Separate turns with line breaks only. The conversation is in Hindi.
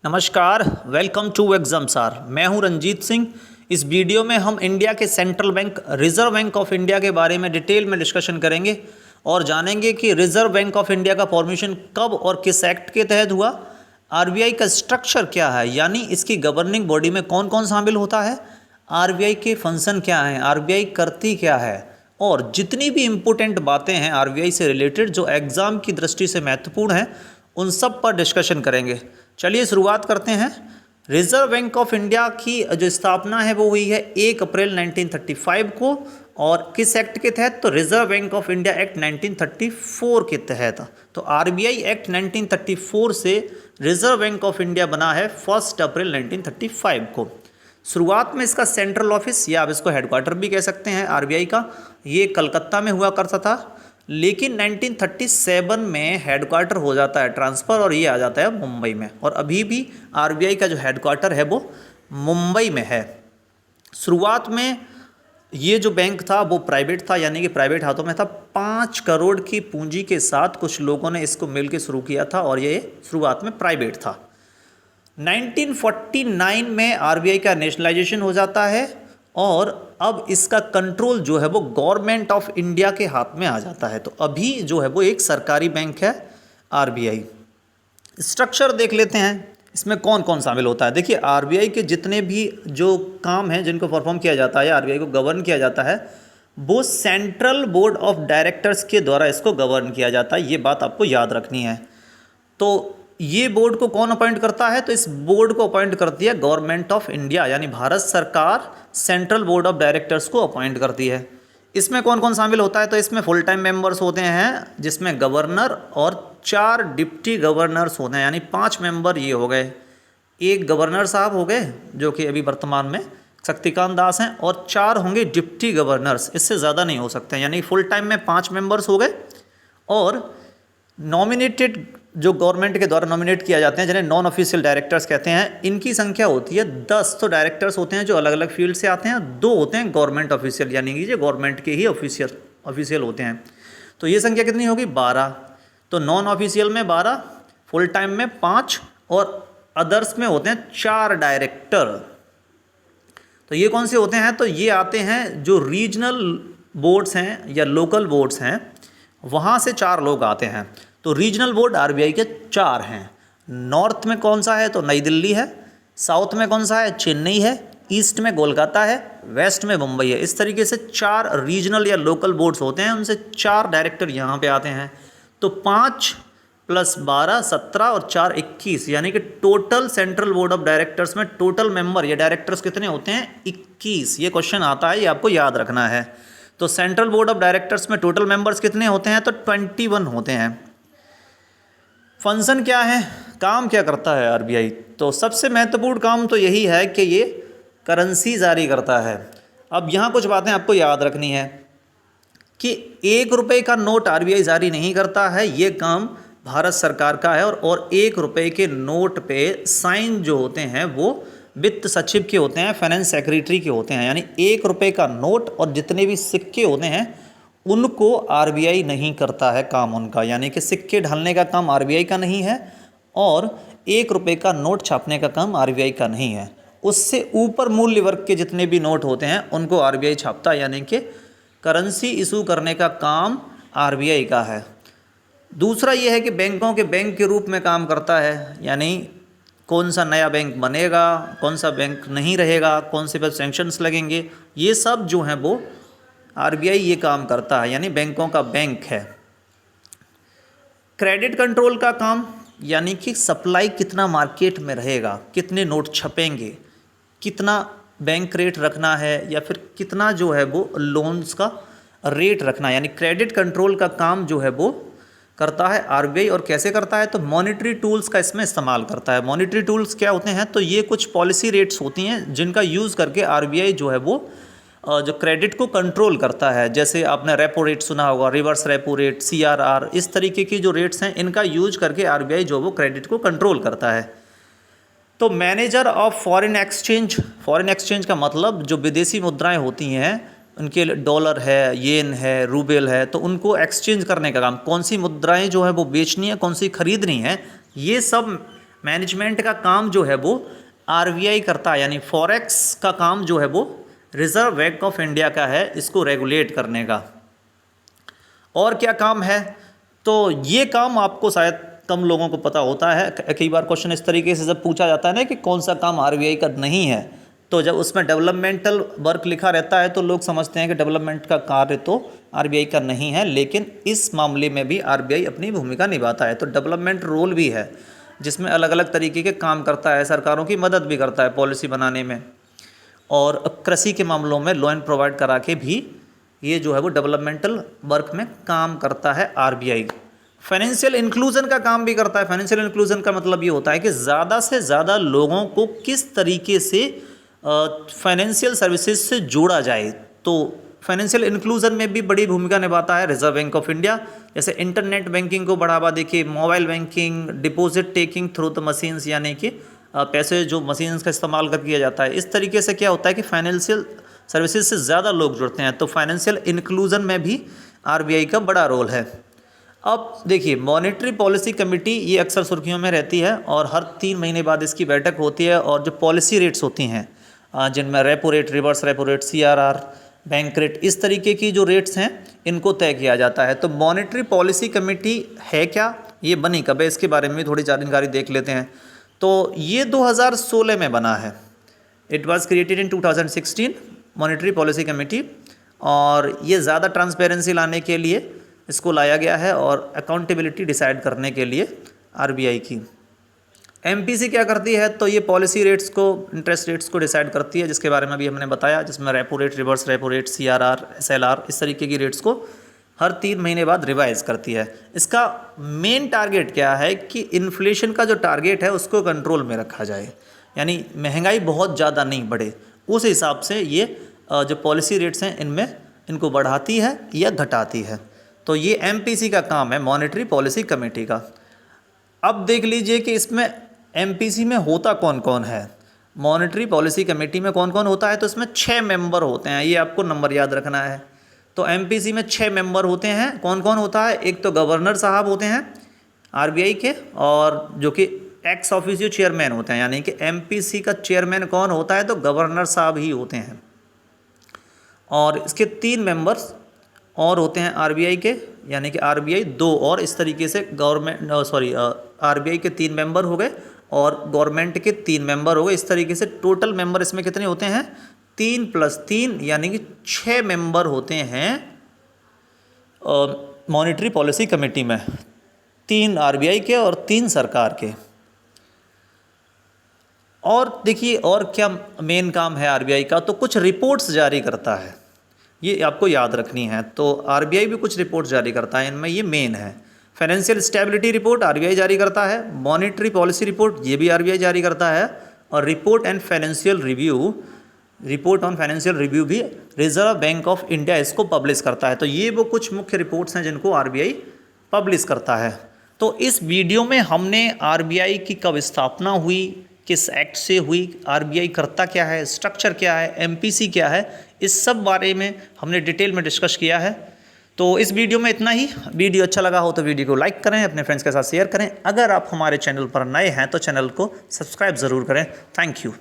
नमस्कार, वेलकम टू एग्जामसार। मैं हूं रंजीत सिंह। इस वीडियो में हम इंडिया के central bank reserve bank of India के बारे में डिटेल में डिस्कशन करेंगे और जानेंगे कि रिजर्व बैंक ऑफ इंडिया का फॉर्मेशन कब और किस एक्ट के तहत हुआ, आरबीआई का स्ट्रक्चर क्या है, यानी इसकी गवर्निंग बॉडी में कौन कौन शामिल होता है, आरबीआई के फंक्शन क्या हैं, आरबीआई करती क्या है, और जितनी भी इम्पोर्टेंट बातें हैं आरबीआई से रिलेटेड जो एग्ज़ाम की दृष्टि से महत्वपूर्ण हैं, उन सब पर डिस्कशन करेंगे। चलिए शुरुआत करते हैं। रिजर्व बैंक ऑफ इंडिया की जो स्थापना है वो हुई है 1 अप्रैल 1935 को, और किस एक्ट के तहत? तो reserve bank of India act 1934 के तहत। तो आरबीआई एक्ट 1934 से रिजर्व बैंक ऑफ इंडिया बना है 1 अप्रैल 1935 को। शुरुआत में इसका सेंट्रल ऑफिस या आप इसको हेडक्वार्टर भी कह सकते हैं आरबीआई का, ये कलकत्ता में हुआ करता था, लेकिन 1937 में हेडक्वार्टर हो जाता है ट्रांसफ़र और ये आ जाता है मुंबई में, और अभी भी आरबीआई का जो हेडक्वार्टर है वो मुंबई में है। शुरुआत में ये जो बैंक था वो प्राइवेट था, यानी कि प्राइवेट हाथों में था। 5 करोड़ की पूंजी के साथ कुछ लोगों ने इसको मिलकर शुरू किया था और ये शुरुआत में प्राइवेट था। 1949 में आरबीआई का नेशनलाइजेशन हो जाता है और अब इसका कंट्रोल जो है वो गवर्नमेंट ऑफ इंडिया के हाथ में आ जाता है। तो अभी जो है वो एक सरकारी बैंक है आरबीआई। स्ट्रक्चर देख लेते हैं, इसमें कौन कौन शामिल होता है। देखिए, आरबीआई के जितने भी जो काम हैं जिनको परफॉर्म किया जाता है, आरबीआई को गवर्न किया जाता है, वो सेंट्रल बोर्ड ऑफ डायरेक्टर्स के द्वारा इसको गवर्न किया जाता है। ये बात आपको याद रखनी है। तो ये बोर्ड को कौन अपॉइंट करता है? तो इस बोर्ड को अपॉइंट करती है गवर्नमेंट ऑफ इंडिया, यानी भारत सरकार सेंट्रल बोर्ड ऑफ डायरेक्टर्स को अपॉइंट करती है। इसमें कौन कौन शामिल होता है? तो इसमें फुल टाइम मेंबर्स होते हैं, जिसमें गवर्नर और 4 डिप्टी गवर्नर्स होते हैं, यानी 5 मेंबर ये हो गए। एक गवर्नर साहब हो गए जो कि अभी वर्तमान में शक्तिकांत दास हैं, और 4 होंगे डिप्टी गवर्नर्स, इससे ज़्यादा नहीं हो सकते, यानी फुल टाइम में 5 मेंबर्स हो गए। और नॉमिनेटेड जो गवर्नमेंट के द्वारा नॉमिनेट किया जाते हैं, जिन्हें नॉन ऑफिशियल डायरेक्टर्स कहते हैं, इनकी संख्या होती है 10। तो डायरेक्टर्स होते हैं जो अलग अलग फील्ड से आते हैं, 2 होते हैं गवर्नमेंट ऑफिशियल, यानी कि जो गवर्नमेंट के ही ऑफिशियल होते हैं। तो ये संख्या कितनी होगी? 12। तो नॉन ऑफिशियल में 12, फुल टाइम में 5, और अदर्स में होते हैं 4 डायरेक्टर। तो ये कौन से होते हैं? तो ये आते हैं जो रीजनल बोर्ड्स हैं या लोकल बोर्ड्स हैं, वहाँ से 4 लोग आते हैं। तो रीजनल बोर्ड आरबीआई के 4 हैं। नॉर्थ में कौन सा है? तो नई दिल्ली है। साउथ में कौन सा है? चेन्नई है। ईस्ट में कोलकाता है। वेस्ट में मुंबई है। इस तरीके से 4 रीजनल या लोकल बोर्ड्स होते हैं, उनसे 4 डायरेक्टर यहाँ पे आते हैं। तो 5 + 12 17 और 4 21, यानी कि total central board of directors में टोटल मेंबर या डायरेक्टर्स कितने होते हैं? 21। ये क्वेश्चन आता है, ये आपको याद रखना है। तो सेंट्रल बोर्ड ऑफ डायरेक्टर्स में टोटल मेंबर्स कितने होते हैं? तो 21 होते हैं। फंक्शन क्या है, काम क्या करता है आरबीआई? तो सबसे महत्वपूर्ण काम तो यही है कि ये करेंसी जारी करता है। अब यहाँ कुछ बातें आपको याद रखनी है कि 1 रुपये का नोट आरबीआई जारी नहीं करता है, ये काम भारत सरकार का है। और 1 रुपये के नोट पे साइन जो होते हैं वो वित्त सचिव के होते हैं, फाइनेंस सेक्रेटरी के होते हैं। यानी 1 रुपये का नोट और जितने भी सिक्के होते हैं उनको आरबीआई नहीं करता है काम उनका, यानी कि सिक्के ढालने का काम आरबीआई का नहीं है और 1 रुपये का नोट छापने का काम आरबीआई का नहीं है। उससे ऊपर मूल्य वर्ग के जितने भी नोट होते हैं उनको आरबीआई छापता है, यानी कि करेंसी इशू करने का काम आरबीआई का है। दूसरा ये है कि बैंकों के बैंक के रूप में काम करता है, यानी कौन सा नया बैंक बनेगा, कौन सा बैंक नहीं रहेगा, कौन से पर सैंक्शंस लगेंगे, ये सब जो हैं वो आरबीआई ये काम करता है, यानी बैंकों का बैंक है। क्रेडिट कंट्रोल का काम, यानी कि सप्लाई कितना मार्केट में रहेगा, कितने नोट छपेंगे, कितना बैंक रेट रखना है, या फिर कितना जो है वो लोन्स का रेट रखना है, यानी क्रेडिट कंट्रोल का काम जो है वो करता है आरबीआई। और कैसे करता है? तो मॉनेटरी टूल्स का इसमें इस्तेमाल करता है। मॉनेटरी टूल्स क्या होते हैं? तो ये कुछ पॉलिसी रेट्स होती हैं जिनका यूज़ करके आरबीआई जो है वो जो क्रेडिट को कंट्रोल करता है। जैसे आपने रेपो रेट सुना होगा, रिवर्स रेपो रेट, सीआरआर, इस तरीके की जो रेट्स हैं इनका यूज करके आरबीआई जो वो क्रेडिट को कंट्रोल करता है। तो मैनेजर ऑफ फॉरेन एक्सचेंज का मतलब जो विदेशी मुद्राएं होती हैं, उनके डॉलर है, येन है, रूबेल है, तो उनको एक्सचेंज करने का काम, कौन सी मुद्राएं जो है वो बेचनी है, कौन सी खरीदनी है, ये सब मैनेजमेंट का काम जो है वो आरबीआई करता है, यानी फॉरेक्स का काम जो है वो रिजर्व बैंक ऑफ इंडिया का है इसको रेगुलेट करने का। और क्या काम है, तो ये काम आपको शायद कम लोगों को पता होता है। कई बार क्वेश्चन इस तरीके से जब पूछा जाता है ना कि कौन सा काम आरबीआई का नहीं है, तो जब उसमें डेवलपमेंटल वर्क लिखा रहता है तो लोग समझते हैं कि डेवलपमेंट का कार्य तो आरबीआई का नहीं है, लेकिन इस मामले में भी आरबीआई अपनी भूमिका निभाता है। तो डेवलपमेंट रोल भी है जिसमें अलग अलग तरीके के काम करता है, सरकारों की मदद भी करता है पॉलिसी बनाने में, और कृषि के मामलों में लोन प्रोवाइड करा के भी ये जो है वो डेवलपमेंटल वर्क में काम करता है आरबीआई। फाइनेंशियल इंक्लूजन का काम भी करता है। फाइनेंशियल इंक्लूजन का मतलब ये होता है कि ज़्यादा से ज़्यादा लोगों को किस तरीके से फाइनेंशियल सर्विसेज से जोड़ा जाए। तो फाइनेंशियल इंक्लूजन में भी बड़ी भूमिका निभाता है रिजर्व बैंक ऑफ इंडिया। जैसे इंटरनेट बैंकिंग को बढ़ावा देके mobile banking, deposit taking through the machines, यानी कि पैसे जो मशीन्स का इस्तेमाल कर किया जाता है, इस तरीके से क्या होता है कि फाइनेंशियल सर्विसेज से ज़्यादा लोग जुड़ते हैं। तो फाइनेंशियल इंक्लूजन में भी आरबीआई का बड़ा रोल है। अब देखिए, मॉनेटरी पॉलिसी कमेटी ये अक्सर सुर्खियों में रहती है और हर 3 महीने बाद इसकी बैठक होती है, और जो पॉलिसी रेट्स होती हैं जिनमें repo rate, reverse repo rate, CRR, bank rate, इस तरीके की जो रेट्स हैं इनको तय किया जाता है। तो मॉनेटरी पॉलिसी कमेटी है क्या, ये बनी कब है, इसके बारे में भी थोड़ी जानकारी देख लेते हैं। तो ये 2016 में बना है। It was created in 2016 monetary policy committee, और ये ज़्यादा ट्रांसपेरेंसी लाने के लिए इसको लाया गया है और अकाउंटेबिलिटी डिसाइड करने के लिए आरबीआई की। एमपीसी क्या करती है, तो ये पॉलिसी रेट्स को, इंटरेस्ट रेट्स को डिसाइड करती है, जिसके बारे में भी हमने बताया, जिसमें repo rate, reverse repo rate, CRR, SLR, इस तरीके की रेट्स को हर 3 महीने बाद रिवाइज करती है। इसका मेन टारगेट क्या है कि इन्फ्लेशन का जो टारगेट है उसको कंट्रोल में रखा जाए, यानी महंगाई बहुत ज़्यादा नहीं बढ़े, उस हिसाब से ये जो पॉलिसी रेट्स हैं इनको बढ़ाती है या घटाती है। तो ये एमपीसी का काम है, मॉनेटरी पॉलिसी कमेटी का। अब देख लीजिए कि इसमें एमपीसी में होता कौन कौन है, मॉनेटरी पॉलिसी कमेटी में कौन कौन होता है। तो इसमें 6 मेंबर होते हैं, ये आपको नंबर याद रखना है। तो एमपीसी में 6 मेंबर होते हैं। कौन कौन होता है, एक तो गवर्नर साहब होते हैं आरबीआई के, और जो कि एक्स ऑफिशियो चेयरमैन होते हैं, यानी कि एमपीसी का चेयरमैन कौन होता है, तो गवर्नर साहब ही होते हैं। और इसके 3 मेंबर्स और होते हैं आरबीआई के, यानी कि आरबीआई 2, और इस तरीके से आरबीआई के 3 मेंबर हो गए और गवर्नमेंट के 3 मेंबर हो गए। इस तरीके से टोटल मेंबर इसमें कितने होते हैं, 3 + 3 यानी कि 6 मेंबर होते हैं मॉनेटरी पॉलिसी कमेटी में, 3 आरबीआई के और 3 सरकार के। और देखिए, और क्या मेन काम है आरबीआई का, तो कुछ रिपोर्ट्स जारी करता है, ये आपको याद रखनी है। तो आरबीआई भी कुछ रिपोर्ट जारी करता है, इनमें ये मेन है। फाइनेंशियल स्टेबिलिटी रिपोर्ट आरबीआई जारी करता है, मॉनेटरी पॉलिसी रिपोर्ट ये भी आरबीआई जारी करता है, और रिपोर्ट ऑन फाइनेंशियल रिव्यू भी रिजर्व बैंक ऑफ इंडिया इसको पब्लिश करता है। तो ये वो कुछ मुख्य रिपोर्ट्स हैं जिनको आरबीआई पब्लिश करता है। तो इस वीडियो में हमने आरबीआई की कब स्थापना हुई, किस एक्ट से हुई, आरबीआई करता क्या है, स्ट्रक्चर क्या है, एमपीसी क्या है, इस सब बारे में हमने डिटेल में डिस्कस किया है। तो इस वीडियो में इतना ही। वीडियो अच्छा लगा हो तो वीडियो को लाइक करें, अपने फ्रेंड्स के साथ शेयर करें। अगर आप हमारे चैनल पर नए हैं तो चैनल को सब्सक्राइब ज़रूर करें। Thank you.